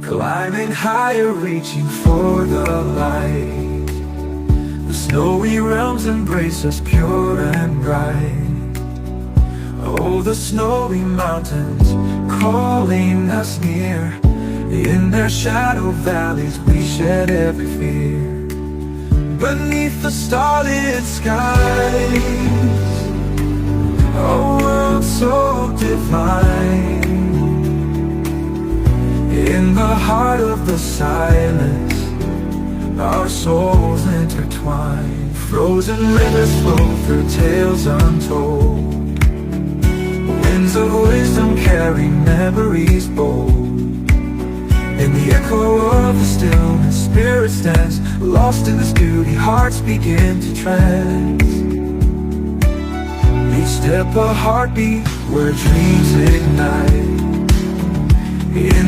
Climbing higher, reaching for the light. The snowy realms embrace us pure and bright. Oh, the snowy mountains calling us near. In their shadow valleys we shed every fear. Beneath the starlit skies, a world so divine. In the heart of the silence, our souls intertwine. Frozen rivers flow through tales untold. Winds of wisdom carry memories bold. In the echo of the stillness, spirit stands. Lost in this beauty, hearts begin to trance. Each step a heartbeat where dreams ignite. In